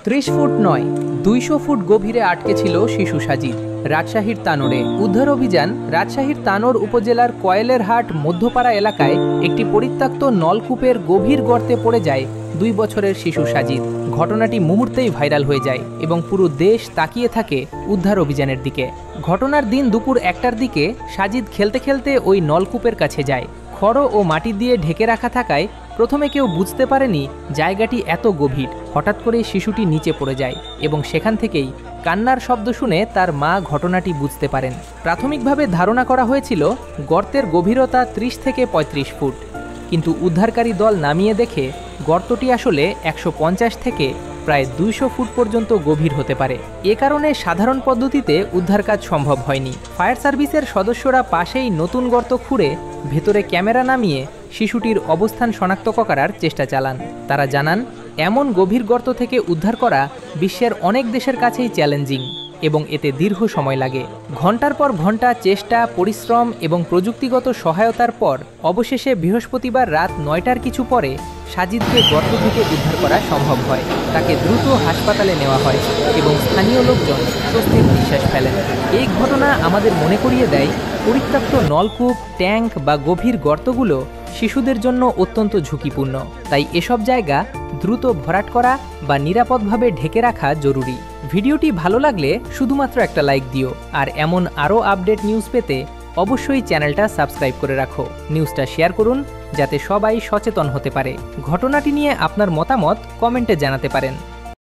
30 foot নয় 200 foot গভীরে আটকে ছিল শিশু সাজিদ। রাজশাহীর তানোরে উদ্ধার অভিযান। রাজশাহীর তানোর উপজেলার কয়েলেরহাট মধ্যপাড়া এলাকায় একটি পরিত্যক্ত নলকূপের গভীর গর্তে পড়ে যায় 2 বছরের শিশু সাজিদ। ঘটনাটি মুহূর্তেই ভাইরাল হয়ে যায় এবং পুরো দেশ তাকিয়ে থাকে উদ্ধার অভিযানের দিকে। ঘটনার দিন দুপুর 1টার দিকে সাজিদ খেলতে খেলতে ওই নলকূপের কাছে যায়। খড় ও মাটি দিয়ে ঢেকে রাখা থাকায় প্রথমে কেউ বুঝতে পারেনি জায়গাটি এত গভীর। হঠাৎ করেই শিশুটি নিচে পড়ে যায় এবং সেখান থেকেই কান্নার শব্দ শুনে তার মা ঘটনাটি বুঝতে পারেন। প্রাথমিকভাবে ধারণা করা হয়েছিল গর্তের গভীরতা 30 থেকে 35 ফুট, কিন্তু উদ্ধারকারী দল নামিয়ে দেখে গর্তটি আসলে 150 থেকে প্রায় 200 ফুট পর্যন্ত গভীর হতে পারে। এ কারণে সাধারণ পদ্ধতিতে উদ্ধার কাজ সম্ভব হয়নি। ফায়ার সার্ভিসের সদস্যরা পাশেই নতুন গর্ত খুঁড়ে ভেতরে ক্যামেরা নামিয়ে শিশুটির অবস্থান শনাক্ত করার চেষ্টা চালান। তারা জানান, এমন গভীর গর্ত থেকে উদ্ধার করা বিশ্বের অনেক দেশের কাছেই চ্যালেঞ্জিং এবং এতে দীর্ঘ সময় লাগে। ঘন্টার পর ঘন্টা চেষ্টা, পরিশ্রম এবং প্রযুক্তিগত সহায়তার পর অবশেষে বৃহস্পতিবার রাত 9টার কিছু পরে সাজিদকে গর্ত থেকে উদ্ধার করা সম্ভব হয়। তাকে দ্রুত হাসপাতালে নেওয়া হয় এবং স্থানীয় লোকজন স্বস্তির নিঃশ্বাস ফেলেন। এই ঘটনা আমাদের মনে করিয়ে দেয়, পরিত্যক্ত নলকূপ, ট্যাঙ্ক বা গভীর গর্তগুলো শিশুদের জন্য অত্যন্ত ঝুঁকিপূর্ণ। তাই এসব জায়গা দ্রুত ভরাট করা বা নিরাপদভাবে ঢেকে রাখা জরুরি। ভিডিওটি ভালো লাগলে শুধুমাত্র একটা লাইক দিও, আর এমন আরও আপডেট নিউজ পেতে অবশ্যই চ্যানেলটা সাবস্ক্রাইব করে রাখো। নিউজটা শেয়ার করুন যাতে সবাই সচেতন হতে পারে। ঘটনাটি নিয়ে আপনার মতামত কমেন্টে জানাতে পারেন।